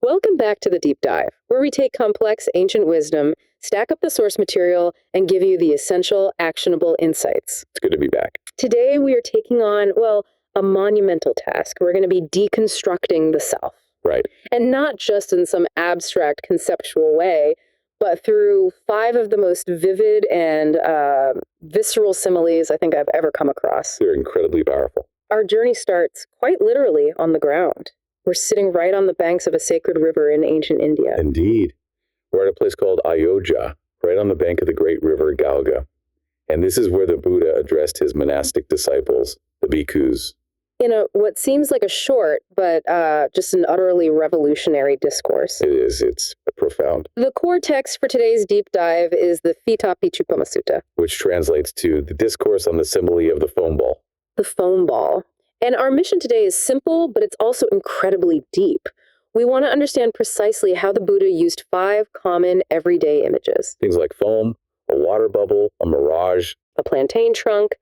Welcome back to the Deep Dive, where we take complex ancient wisdom, stack up the source material, and give you the essential, actionable insights. It's good to be back. Today we are taking on, well, a monumental task. We're going to be deconstructing the self. Right. And not just in some abstract conceptual way, but through 5 of the most vivid and visceral similes I think I've ever come across. They're incredibly powerful. Our journey starts quite literally on the ground. We're sitting right on the banks of a sacred river in ancient India. Indeed. We're at a place called Ayojjha, right on the bank of the great river Ganga. And this is where the Buddha addressed his monastic disciples, the bhikkhus. In what seems like a short, but just an utterly revolutionary discourse. It is. It's profound. The core text for today's deep dive is the Pheṇapiṇḍūpama Sutta. Which translates to the Discourse on the Simile of the foam ball. The foam ball. And our mission today is simple, but it's also incredibly deep. We want to understand precisely how the Buddha used 5 common everyday images. Things like foam, a water bubble, a mirage, a plantain trunk,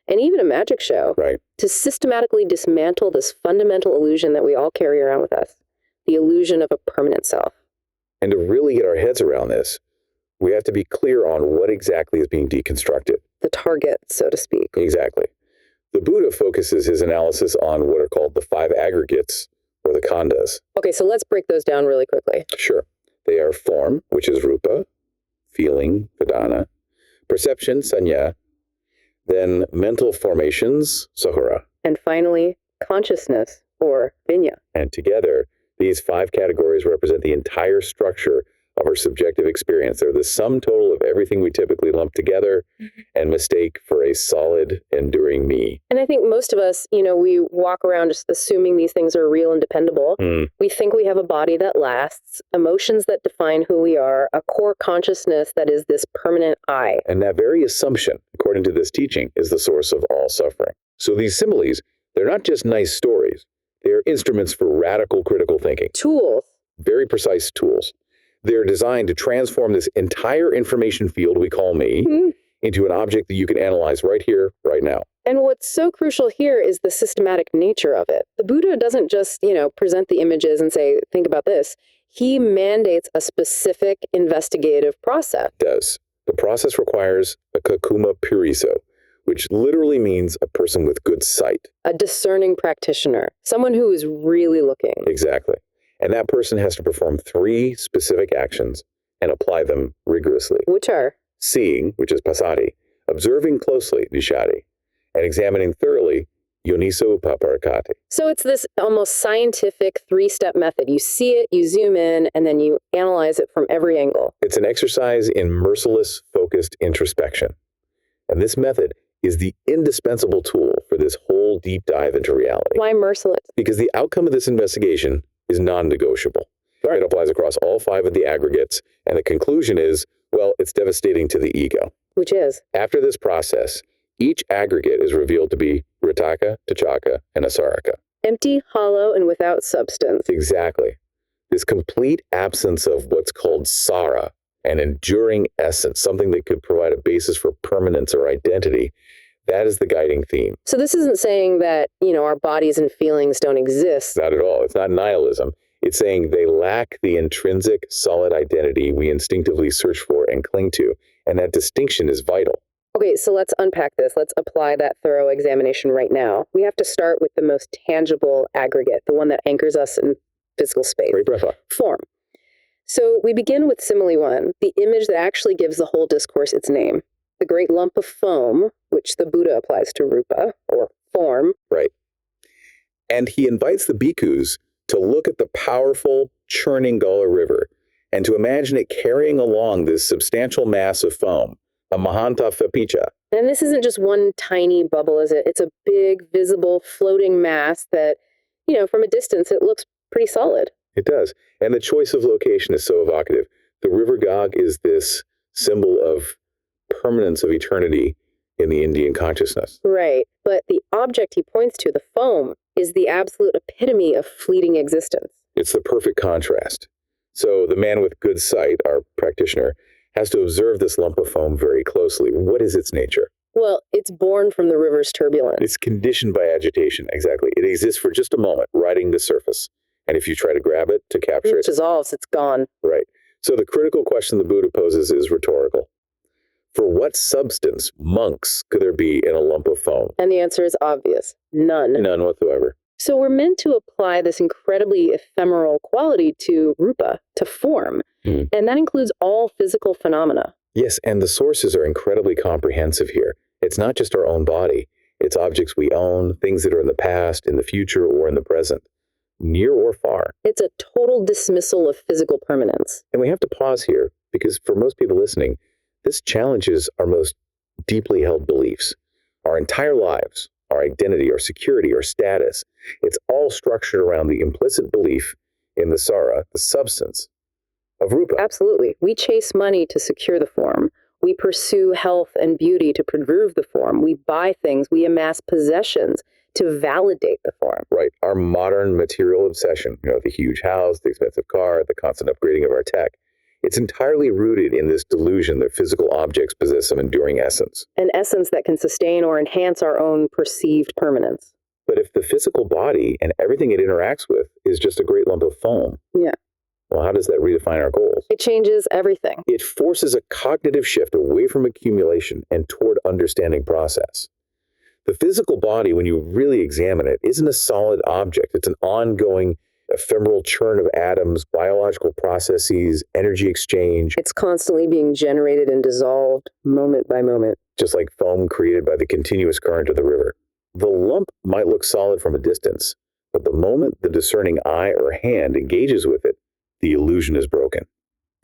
and even a magic show. Right. To systematically dismantle this fundamental illusion that we all carry around with us, the illusion of a permanent self. And to really get our heads around this, we have to be clear on what exactly is being deconstructed. The target, so to speak. Exactly. The Buddha focuses his analysis on what are called the 5 aggregates, or the khandhas. Okay, so let's break those down really quickly. Sure. They are form, which is Rūpa, feeling, Vedanā, perception, Saññā, then mental formations, Sahura. And finally, consciousness, or Viññā. And together, these 5 categories represent the entire structure of our subjective experience. They're the sum total of everything we typically lump together and mistake for a solid, enduring me. And I think most of us, we walk around just assuming these things are real and dependable. We think we have a body that lasts, emotions that define who we are, a core consciousness that is this permanent I. And that very assumption, according to this teaching, is the source of all suffering. So these similes, they're not just nice stories. They're instruments for radical critical thinking. Tools. Very precise tools. They're designed to transform this entire information field we call me into an object that you can analyze right here, right now. And what's so crucial here is the systematic nature of it. The Buddha doesn't just, present the images and say, think about this. He mandates a specific investigative process. It does. The process requires a kakuma puriso, which literally means a person with good sight. A discerning practitioner. Someone who is really looking. Exactly. And that person has to perform 3 specific actions and apply them rigorously. Which are? Seeing, which is pasati, observing closely, vishati, and examining thoroughly, yoniso, upaparikkhati. So it's this almost scientific 3-step method. You see it, you zoom in, and then you analyze it from every angle. It's an exercise in merciless, focused introspection. And this method is the indispensable tool for this whole deep dive into reality. Why merciless? Because the outcome of this investigation is non-negotiable. It applies across all 5 of the aggregates, and the conclusion is, well, it's devastating to the ego. Which is? After this process, each aggregate is revealed to be Ritaka, Tachaka, and Asaraka. Empty, hollow, and without substance. Exactly. This complete absence of what's called sara, an enduring essence, something that could provide a basis for permanence or identity, that is the guiding theme. So this isn't saying that, our bodies and feelings don't exist. Not at all. It's not nihilism. It's saying they lack the intrinsic, solid identity we instinctively search for and cling to, and that distinction is vital. Okay, so let's unpack this. Let's apply that thorough examination right now. We have to start with the most tangible aggregate, the one that anchors us in physical space. Great breath. Form. So we begin with simile 1, the image that actually gives the whole discourse its name. The great lump of foam, which the Buddha applies to Rūpa, or form. Right. And he invites the bhikkhus to look at the powerful, churning Gala River and to imagine it carrying along this substantial mass of foam, a mahanta fapicha. And this isn't just one tiny bubble, is it? It's a big, visible, floating mass that, from a distance, it looks pretty solid. It does. And the choice of location is so evocative. The river Gag is this symbol of permanence of eternity in the Indian consciousness. Right. But the object he points to, the foam, is the absolute epitome of fleeting existence. It's the perfect contrast. So the man with good sight, our practitioner, has to observe this lump of foam very closely. What is its nature? Well, it's born from the river's turbulence. It's conditioned by agitation, exactly. It exists for just a moment, riding the surface. And if you try to grab it to capture it dissolves, it's gone. Right. So the critical question the Buddha poses is rhetorical. For what substance, monks, could there be in a lump of foam? And the answer is obvious. None. None whatsoever. So we're meant to apply this incredibly ephemeral quality to Rūpa, to form. And that includes all physical phenomena. Yes, and the sources are incredibly comprehensive here. It's not just our own body. It's objects we own, things that are in the past, in the future, or in the present, near or far. It's a total dismissal of physical permanence. And we have to pause here, because for most people listening, this challenges our most deeply held beliefs. Our entire lives, our identity, our security, our status, it's all structured around the implicit belief in the sara, the substance, of Rūpa. Absolutely. We chase money to secure the form. We pursue health and beauty to preserve the form. We buy things. We amass possessions to validate the form. Right. Our modern material obsession, the huge house, the expensive car, the constant upgrading of our tech, it's entirely rooted in this delusion that physical objects possess some enduring essence. An essence that can sustain or enhance our own perceived permanence. But if the physical body and everything it interacts with is just a great lump of foam, well, how does that redefine our goals? It changes everything. It forces a cognitive shift away from accumulation and toward understanding process. The physical body, when you really examine it, isn't a solid object. It's an ongoing, ephemeral churn of atoms, biological processes, energy exchange. It's constantly being generated and dissolved moment by moment. Just like foam created by the continuous current of the river. The lump might look solid from a distance, but the moment the discerning eye or hand engages with it, the illusion is broken.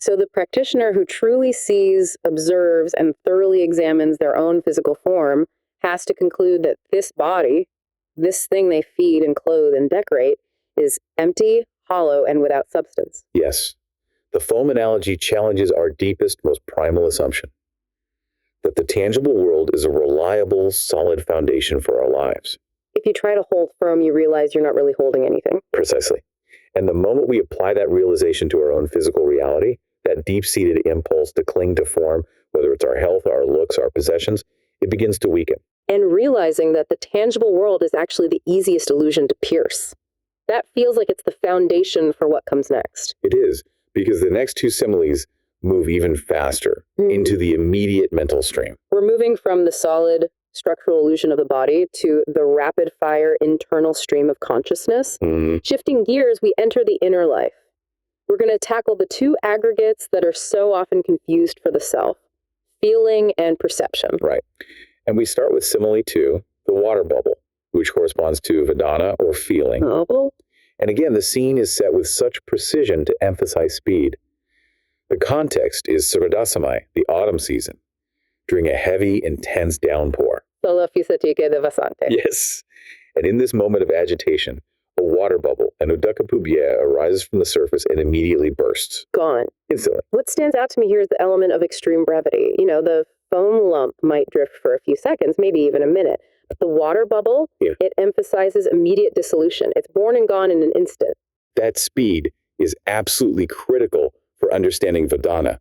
So the practitioner who truly sees, observes, and thoroughly examines their own physical form has to conclude that this body, this thing they feed and clothe and decorate, is empty, hollow, and without substance. Yes. The foam analogy challenges our deepest, most primal assumption. That the tangible world is a reliable, solid foundation for our lives. If you try to hold firm, you realize you're not really holding anything. Precisely. And the moment we apply that realization to our own physical reality, that deep-seated impulse to cling to form, whether it's our health, our looks, our possessions, it begins to weaken. And realizing that the tangible world is actually the easiest illusion to pierce. That feels like it's the foundation for what comes next. It is, because the next two similes move even faster into the immediate mental stream. We're moving from the solid structural illusion of the body to the rapid-fire internal stream of consciousness. Shifting gears, we enter the inner life. We're going to tackle the two aggregates that are so often confused for the self, feeling and perception. Right. And we start with Simile 2, the water bubble, which corresponds to Vedanā, or feeling. Bubble? And again, the scene is set with such precision to emphasize speed. The context is Saradasamai, the autumn season, during a heavy, intense downpour. Solo fisatike de vasante. Yes. And in this moment of agitation, a water bubble, an udakapubhya, arises from the surface and immediately bursts. Gone. Instantly. What stands out to me here is the element of extreme brevity. The foam lump might drift for a few seconds, maybe even a minute. But the water bubble, it emphasizes immediate dissolution. It's born and gone in an instant. That speed is absolutely critical for understanding Vedanā.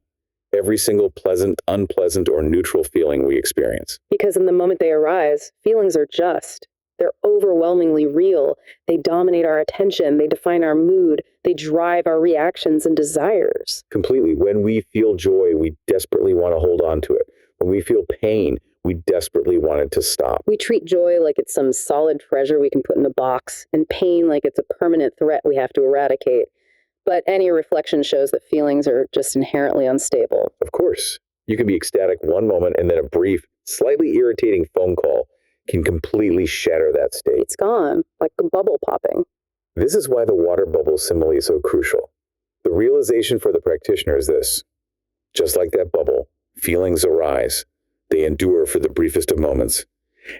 Every single pleasant, unpleasant, or neutral feeling we experience. Because in the moment they arise, feelings are just. They're overwhelmingly real. They dominate our attention. They define our mood. They drive our reactions and desires. Completely. When we feel joy, we desperately want to hold on to it. When we feel pain, we desperately want it to stop. We treat joy like it's some solid treasure we can put in a box, and pain like it's a permanent threat we have to eradicate. But any reflection shows that feelings are just inherently unstable. Of course. You can be ecstatic one moment, and then a brief, slightly irritating phone call can completely shatter that state. It's gone, like a bubble popping. This is why the water bubble simile is so crucial. The realization for the practitioner is this. Just like that bubble, feelings arise. They endure for the briefest of moments,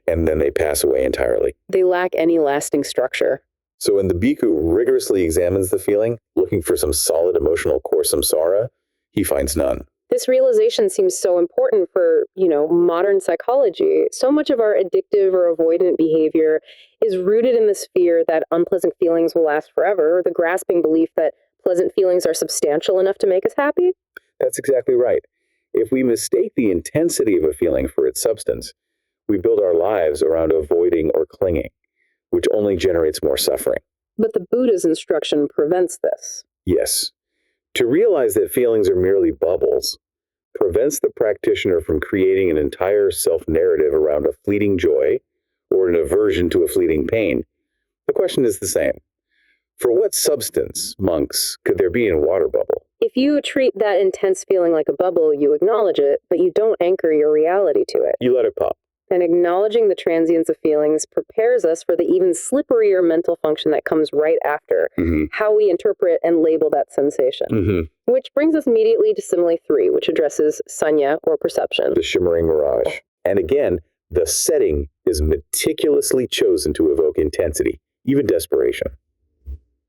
and then they pass away entirely. They lack any lasting structure. So when the bhikkhu rigorously examines the feeling, looking for some solid emotional core samsara, he finds none. This realization seems so important for, modern psychology. So much of our addictive or avoidant behavior is rooted in this fear that unpleasant feelings will last forever, or the grasping belief that pleasant feelings are substantial enough to make us happy. That's exactly right. If we mistake the intensity of a feeling for its substance, we build our lives around avoiding or clinging, which only generates more suffering. But the Buddha's instruction prevents this. Yes. To realize that feelings are merely bubbles prevents the practitioner from creating an entire self-narrative around a fleeting joy or an aversion to a fleeting pain. The question is the same. For what substance, monks, could there be in a water bubble? If you treat that intense feeling like a bubble, you acknowledge it, but you don't anchor your reality to it. You let it pop. And acknowledging the transience of feelings prepares us for the even slipperier mental function that comes right after, how we interpret and label that sensation. Which brings us immediately to Simile 3, which addresses sanya, or perception. The shimmering mirage. And again, the setting is meticulously chosen to evoke intensity, even desperation.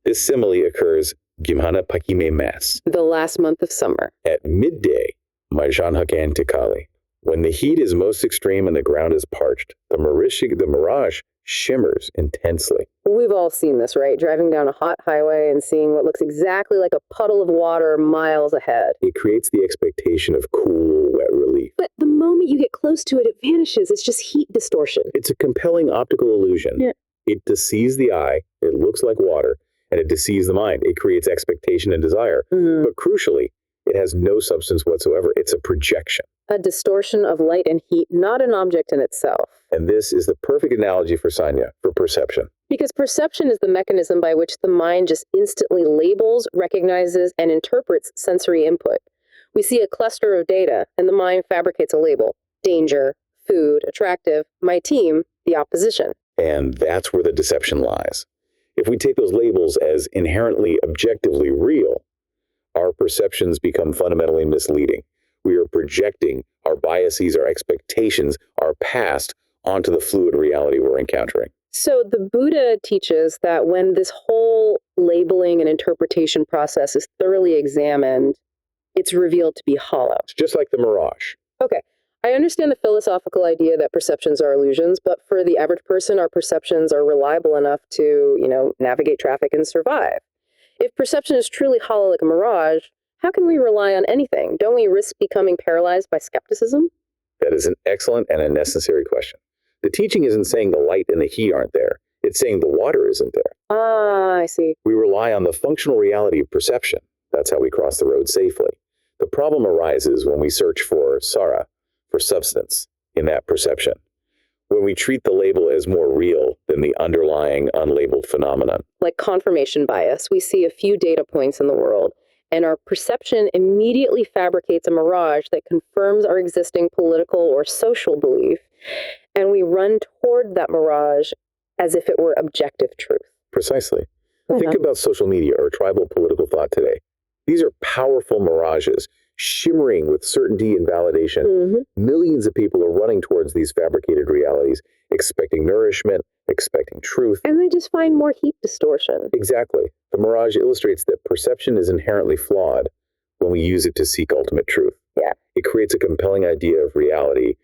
This simile occurs Gimhana Pakime Mass, the last month of summer. At midday, Majanhakan Tikali. When the heat is most extreme and the ground is parched, the mirage shimmers intensely. We've all seen this, right? Driving down a hot highway and seeing what looks exactly like a puddle of water miles ahead. It creates the expectation of cool, wet relief. But the moment you get close to it, it vanishes. It's just heat distortion. It's a compelling optical illusion. Yeah. It deceives the eye, it looks like water, and it deceives the mind. It creates expectation and desire. But crucially, it has no substance whatsoever. It's a projection. A distortion of light and heat, not an object in itself. And this is the perfect analogy for sanya, for perception. Because perception is the mechanism by which the mind just instantly labels, recognizes, and interprets sensory input. We see a cluster of data, and the mind fabricates a label. Danger, food, attractive, my team, the opposition. And that's where the deception lies. If we take those labels as inherently objectively real, our perceptions become fundamentally misleading. We are projecting our biases, our expectations, our past onto the fluid reality we're encountering. So the Buddha teaches that when this whole labeling and interpretation process is thoroughly examined, it's revealed to be hollow. It's just like the mirage. Okay, I understand the philosophical idea that perceptions are illusions, but for the average person, our perceptions are reliable enough to, navigate traffic and survive. If perception is truly hollow like a mirage, how can we rely on anything? Don't we risk becoming paralyzed by skepticism? That is an excellent and a necessary question. The teaching isn't saying the light and the heat aren't there. It's saying the water isn't there. Ah, I see. We rely on the functional reality of perception. That's how we cross the road safely. The problem arises when we search for sara, for substance, in that perception. When we treat the label as more real than the underlying unlabeled phenomenon. Like confirmation bias, we see a few data points in the world, and our perception immediately fabricates a mirage that confirms our existing political or social belief, and we run toward that mirage as if it were objective truth. Precisely. Think about social media or tribal political thought today. These are powerful mirages, shimmering with certainty and validation. Millions of people are running towards these fabricated realities, expecting nourishment, expecting truth. And they just find more heat distortion. Exactly. The mirage illustrates that perception is inherently flawed when we use it to seek ultimate truth. Yeah. It creates a compelling idea of reality,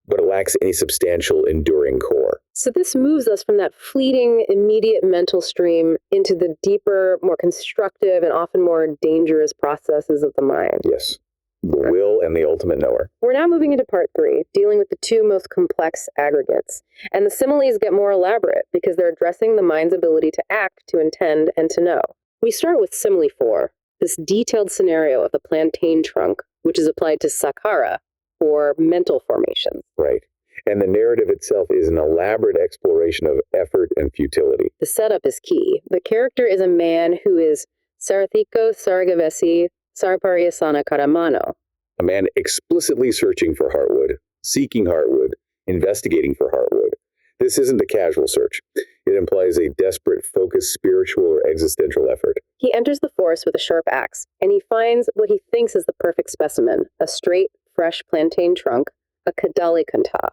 but it lacks any substantial, enduring core. So this moves us from that fleeting, immediate mental stream into the deeper, more constructive, and often more dangerous processes of the mind. Yes. The will and the ultimate knower. We're now moving into part 3, dealing with the two most complex aggregates. And the similes get more elaborate because they're addressing the mind's ability to act, to intend, and to know. We start with Simile 4, this detailed scenario of the plantain trunk, which is applied to sakhara, or mental formations. Right. And the narrative itself is an elaborate exploration of effort and futility. The setup is key. The character is a man who is Sarathiko Saragavesi Sarpariyasana Karamano. A man explicitly searching for heartwood, seeking heartwood, investigating for heartwood. This isn't a casual search. It implies a desperate, focused spiritual or existential effort. He enters the forest with a sharp axe, and he finds what he thinks is the perfect specimen, a straight, fresh plantain trunk, a kadali kanta.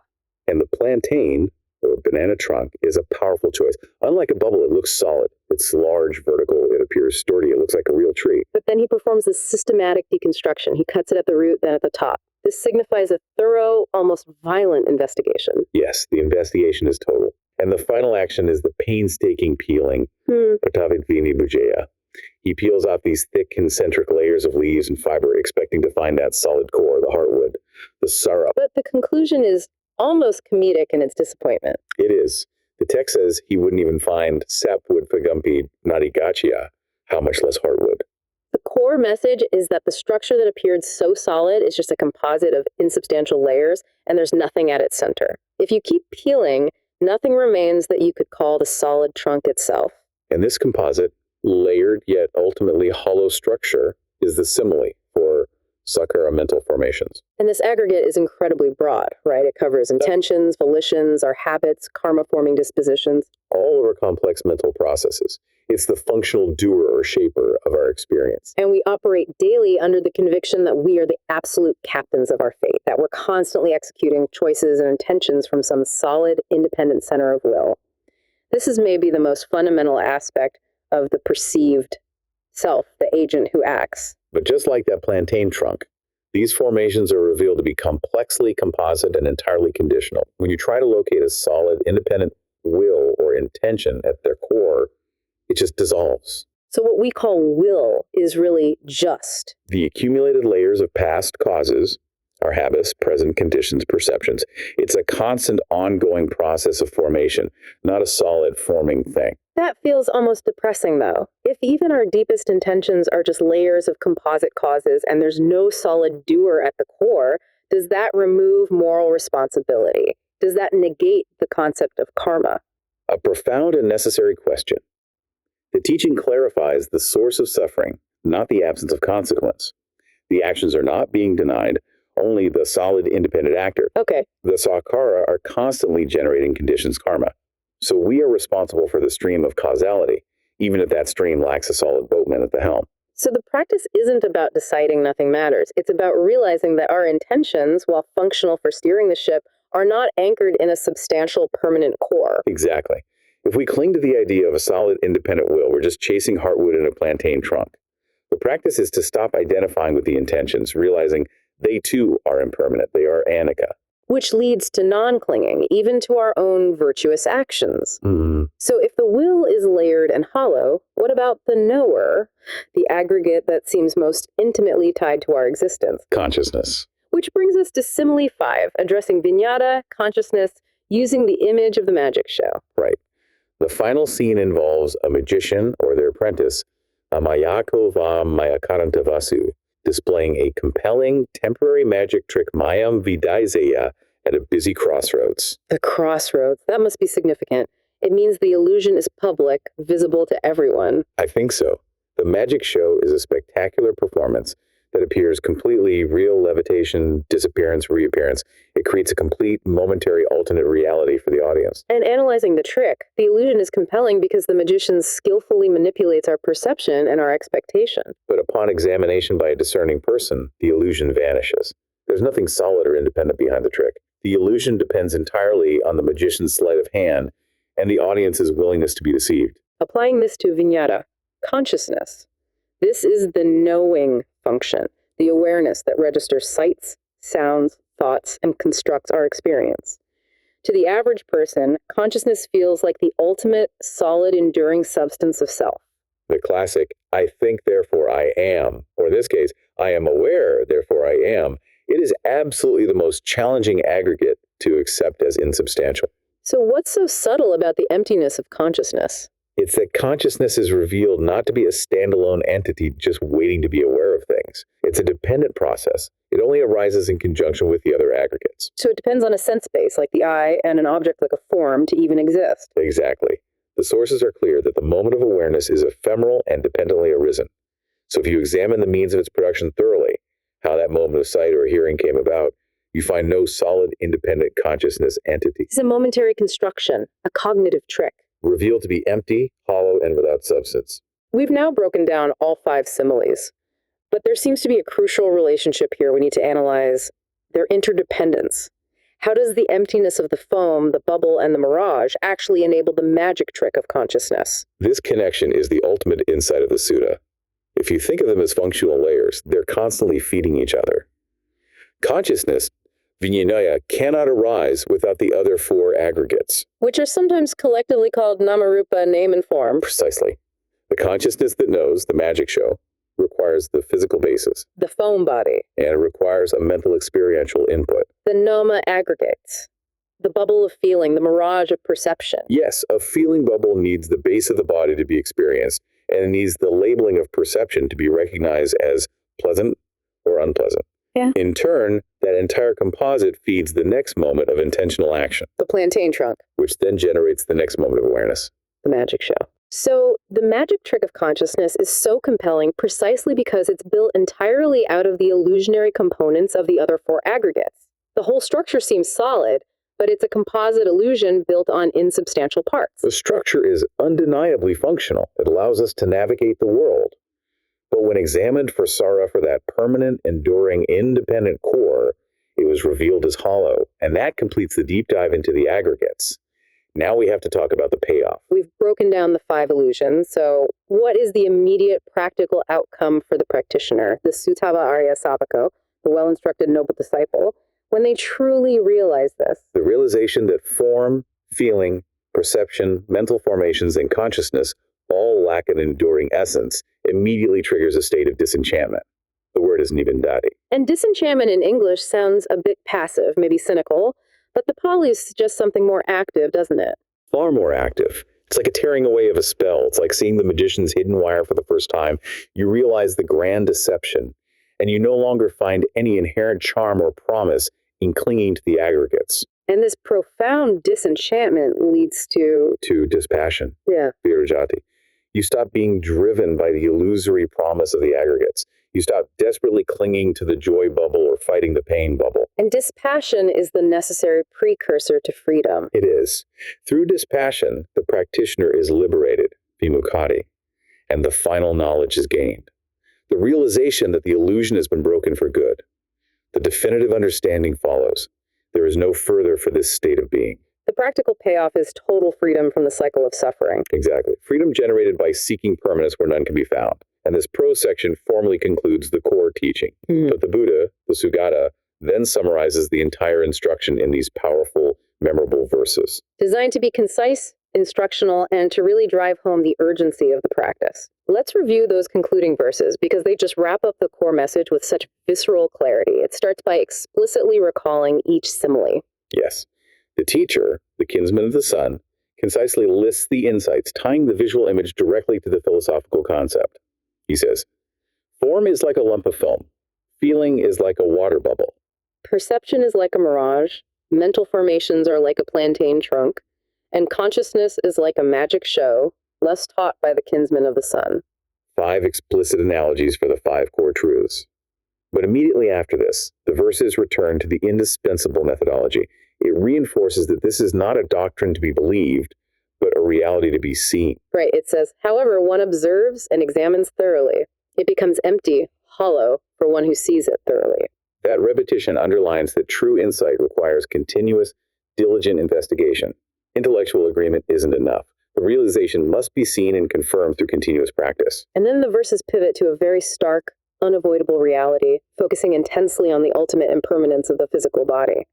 And the plantain, or banana trunk, is a powerful choice. Unlike a bubble, it looks solid. It's large, vertical, it appears sturdy, it looks like a real tree. But then he performs this systematic deconstruction. He cuts it at the root, then at the top. This signifies a thorough, almost violent investigation. Yes, the investigation is total. And the final action is the painstaking peeling, Patavidvini Bujaya. He peels off these thick, concentric layers of leaves and fiber, expecting to find that solid core, the heartwood, the sara. But the conclusion is almost comedic in its disappointment. It is. The text says he wouldn't even find sep would Pheṇapiṇḍūpama Sutta, how much less hardwood. The core message is that the structure that appeared so solid is just a composite of insubstantial layers, and there's nothing at its center. If you keep peeling, nothing remains that you could call the solid trunk itself. And this composite, layered yet ultimately hollow structure is the simile for sakkara mental formations. And this aggregate is incredibly broad, right? It covers intentions, volitions, our habits, karma-forming dispositions. All of our complex mental processes. It's the functional doer or shaper of our experience. And we operate daily under the conviction that we are the absolute captains of our fate, that we're constantly executing choices and intentions from some solid, independent center of will. This is maybe the most fundamental aspect of the perceived self, the agent who acts. But just like that plantain trunk, these formations are revealed to be complexly composite and entirely conditional. When you try to locate a solid, independent will or intention at their core, it just dissolves. So what we call will is really just the accumulated layers of past causes, our habits, present conditions, perceptions. It's a constant ongoing process of formation, not a solid forming thing. That feels almost depressing, though. If even our deepest intentions are just layers of composite causes and there's no solid doer at the core, does that remove moral responsibility? Does that negate the concept of karma? A profound and necessary question. The teaching clarifies the source of suffering, not the absence of consequence. The actions are not being denied, only the solid independent actor. Okay. The sakkara are constantly generating conditions karma. So we are responsible for the stream of causality, even if that stream lacks a solid boatman at the helm. So the practice isn't about deciding nothing matters. It's about realizing that our intentions, while functional for steering the ship, are not anchored in a substantial permanent core. Exactly. If we cling to the idea of a solid independent will, we're just chasing heartwood in a plantain trunk. The practice is to stop identifying with the intentions, realizing they too are impermanent. They are anicca. Which leads to non-clinging, even to our own virtuous actions. So if the will is layered and hollow, what about the knower, the aggregate that seems most intimately tied to our existence? Consciousness. Which brings us to Simile 5, addressing viññāṭa, consciousnness, using the image of the magic show. Right. The final scene involves a magician or their apprentice, a mayako va mayakarantavasu, displaying a compelling temporary magic trick mayam vidaizeya at a busy crossroads. The crossroads, that must be significant. It means the illusion is public, visible to everyone. I think so. The magic show is a spectacular performance that appears completely real, levitation, disappearance, reappearance. It creates a complete momentary alternate reality for the audience. And analyzing the trick, the illusion is compelling because the magician skillfully manipulates our perception and our expectation. But upon examination by a discerning person, the illusion vanishes. There's nothing solid or independent behind the trick. The illusion depends entirely on the magician's sleight of hand and the audience's willingness to be deceived. Applying this to viññāṭa, consciousness. This is the knowing function, the awareness that registers sights, sounds, thoughts, and constructs our experience. To the average person, consciousness feels like the ultimate, solid, enduring substance of self. The classic, I think, therefore I am, or in this case, I am aware, therefore I am. It is absolutely the most challenging aggregate to accept as insubstantial. So what's so subtle about the emptiness of consciousness? It's that consciousness is revealed not to be a standalone entity just waiting to be aware of things. It's a dependent process. It only arises in conjunction with the other aggregates. So it depends on a sense space, like the eye, and an object like a form to even exist. Exactly. The sources are clear that the moment of awareness is ephemeral and dependently arisen. So if you examine the means of its production thoroughly, how that moment of sight or hearing came about, you find no solid, independent consciousness entity. It's a momentary construction, a cognitive trick. Revealed to be empty, hollow, and without substance. We've now broken down all 5 similes, but there seems to be a crucial relationship here we need to analyze: their interdependence. How does the emptiness of the foam, the bubble, and the mirage actually enable the magic trick of consciousness? This connection is the ultimate insight of the sutta. If you think of them as functional layers, they're constantly feeding each other. Consciousness, viññāṭa, cannot arise without the other 4 aggregates, which are sometimes collectively called nama-rūpa, name and form. Precisely. The consciousness that knows, the magic show, requires the physical basis, the foam body, and it requires a mental experiential input, the noma aggregates. the bubble of feeling, the mirage of perception. Yes, a feeling bubble needs the base of the body to be experienced, and it needs the labeling of perception to be recognized as pleasant or unpleasant. Yeah. In turn, that entire composite feeds the next moment of intentional action, The plantain trunk. which then generates the next moment of awareness. The magic show. So the magic trick of consciousness is so compelling precisely because it's built entirely out of the illusionary components of the other four aggregates. The whole structure seems solid, but it's a composite illusion built on insubstantial parts. The structure is undeniably functional. It allows us to navigate the world. But when examined for that permanent, enduring, independent core, it was revealed as hollow, and that completes the deep dive into the aggregates. Now we have to talk about the payoff. We've broken down the 5 illusions, so what is the immediate practical outcome for the practitioner, the Suttava Arya Savako, the well-instructed noble disciple, when they truly realize this? The realization that form, feeling, perception, mental formations, and consciousness all lack an enduring essence immediately triggers a state of disenchantment. The word is nibindati. And disenchantment in English sounds a bit passive, maybe cynical, but the Pali suggests something more active, doesn't it? Far more active. It's like a tearing away of a spell. It's like seeing the magician's hidden wire for the first time. You realize the grand deception, and you no longer find any inherent charm or promise in clinging to the aggregates. And this profound disenchantment leads to dispassion. Yeah. Virajati. You stop being driven by the illusory promise of the aggregates. You stop desperately clinging to the joy bubble or fighting the pain bubble. And dispassion is the necessary precursor to freedom. It is. Through dispassion, the practitioner is liberated, vimukkhati, and the final knowledge is gained. The realization that the illusion has been broken for good. The definitive understanding follows. There is no further for this state of being. The practical payoff is total freedom from the cycle of suffering. Exactly. Freedom generated by seeking permanence where none can be found. And this prose section formally concludes the core teaching. But the Buddha, the Sugata, then summarizes the entire instruction in these powerful, memorable verses. Designed to be concise, instructional, and to really drive home the urgency of the practice. Let's review those concluding verses because they just wrap up the core message with such visceral clarity. It starts by explicitly recalling each simile. Yes. The teacher, the kinsman of the sun, concisely lists the insights, tying the visual image directly to the philosophical concept. He says, form is like a lump of foam. Feeling is like a water bubble. Perception is like a mirage. Mental formations are like a plantain trunk. And consciousness is like a magic show, less taught by the kinsman of the sun. 5 explicit analogies for the 5 core truths. But immediately after this, the verses return to the indispensable methodology. It reinforces that this is not a doctrine to be believed, but a reality to be seen. Right, it says, however one observes and examines thoroughly, it becomes empty, hollow, for one who sees it thoroughly. That repetition underlines that true insight requires continuous, diligent investigation. Intellectual agreement isn't enough. The realization must be seen and confirmed through continuous practice. And then the verses pivot to a very stark, unavoidable reality, focusing intensely on the ultimate impermanence of the physical body,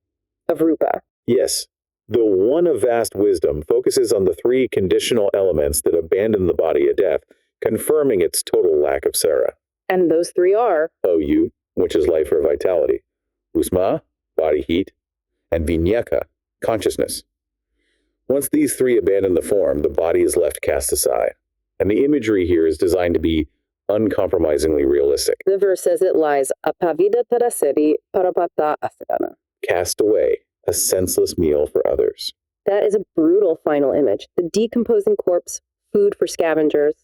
of Rūpa. Yes, the one of vast wisdom focuses on the 3 conditional elements that abandon the body at death, confirming its total lack of Sara. And those 3 are Oyu, which is life or vitality, Usma, body heat, and Vinyaka, consciousness. Once these 3 abandon the form, the body is left cast aside. And the imagery here is designed to be uncompromisingly realistic. The verse says it lies apavida taraseri parapata asana. Cast away, a senseless meal for others. That is a brutal final image. The decomposing corpse, food for scavengers.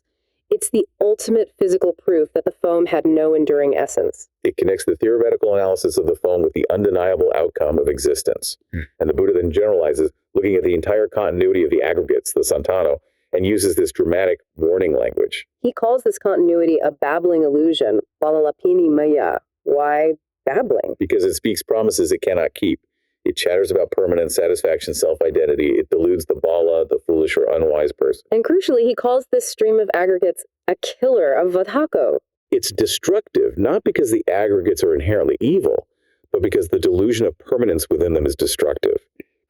It's the ultimate physical proof that the foam had no enduring essence. It connects the theoretical analysis of the foam with the undeniable outcome of existence. And the Buddha then generalizes, looking at the entire continuity of the aggregates, the Santano, and uses this dramatic warning language. He calls this continuity a babbling illusion, balalapini maya. Why babbling? Because it speaks promises it cannot keep. It chatters about permanent satisfaction, self-identity. It deludes the bala, the foolish or unwise person. And crucially, he calls this stream of aggregates a killer, a vadhako. It's destructive, not because the aggregates are inherently evil, but because the delusion of permanence within them is destructive.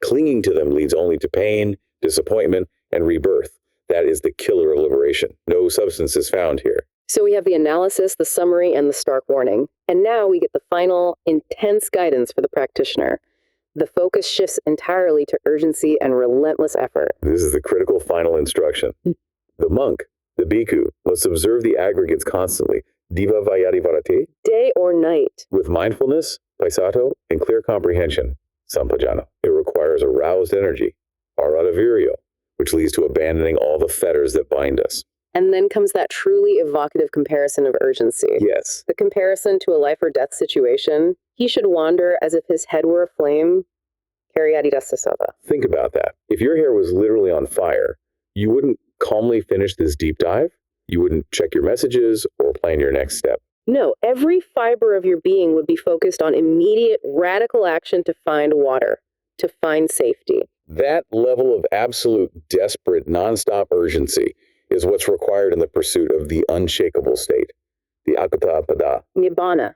Clinging to them leads only to pain, disappointment, and rebirth. That is the killer of liberation. No substance is found here. So we have the analysis, the summary, and the stark warning. And now we get the final, intense guidance for the practitioner. The focus shifts entirely to urgency and relentless effort. This is the critical final instruction. The monk, the bhikkhu, must observe the aggregates constantly, diva vayati varate, Day or night. with mindfulness, paisato, and clear comprehension, sampajana. It requires aroused energy, aradaviryo, which leads to abandoning all the fetters that bind us. And then comes that truly evocative comparison of urgency. Yes. The comparison to a life or death situation. He should wander as if his head were a flame. Karyadidasasava. Think about that. If your hair was literally on fire, you wouldn't calmly finish this deep dive? You wouldn't check your messages or plan your next step? No, every fiber of your being would be focused on immediate, radical action to find water, to find safety. That level of absolute, desperate, nonstop urgency is what's required in the pursuit of the unshakable state, the upaparikkhati. Nibbana.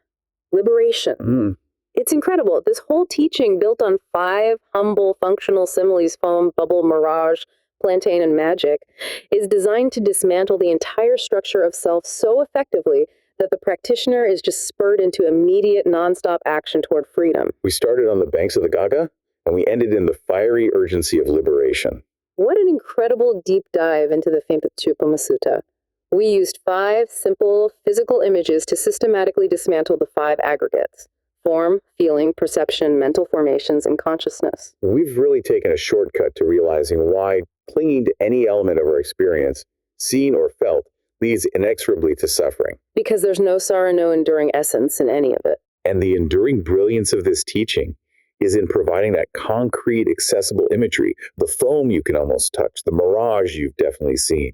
Liberation. It's incredible. This whole teaching, built on 5 humble, functional similes: foam, bubble, mirage, plantain, and magic, is designed to dismantle the entire structure of self so effectively that the practitioner is just spurred into immediate, nonstop action toward freedom. We started on the banks of the Gaga, and we ended in the fiery urgency of liberation. What an incredible deep dive into the Pheṇapiṇḍūpama Sutta. We used 5 simple physical images to systematically dismantle the 5 aggregates: form, feeling, perception, mental formations, and consciousness. We've really taken a shortcut to realizing why clinging to any element of our experience, seen or felt, leads inexorably to suffering. Because there's no sorrow, no enduring essence in any of it. And the enduring brilliance of this teaching is in providing that concrete, accessible imagery, the foam you can almost touch, the mirage you've definitely seen,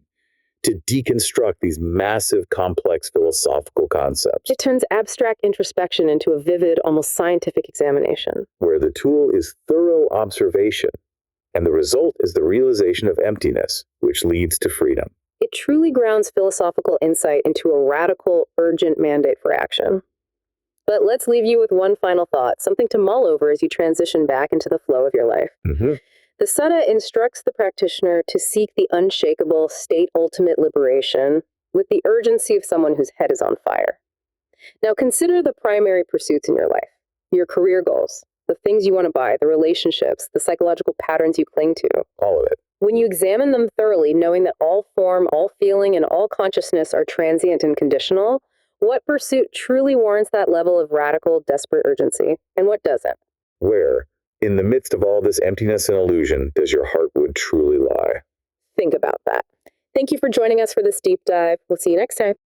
to deconstruct these massive, complex philosophical concepts. It turns abstract introspection into a vivid, almost scientific examination. Where the tool is thorough observation, and the result is the realization of emptiness, which leads to freedom. It truly grounds philosophical insight into a radical, urgent mandate for action. But let's leave you with one final thought, something to mull over as you transition back into the flow of your life. The sutta instructs the practitioner to seek the unshakable state-ultimate liberation with the urgency of someone whose head is on fire. Now consider the primary pursuits in your life, your career goals, the things you want to buy, the relationships, the psychological patterns you cling to. All of it. When you examine them thoroughly, knowing that all form, all feeling, and all consciousness are transient and conditional, what pursuit truly warrants that level of radical, desperate urgency, and what doesn't? Where, in the midst of all this emptiness and illusion, does your heartwood truly lie? Think about that. Thank you for joining us for this deep dive. We'll see you next time.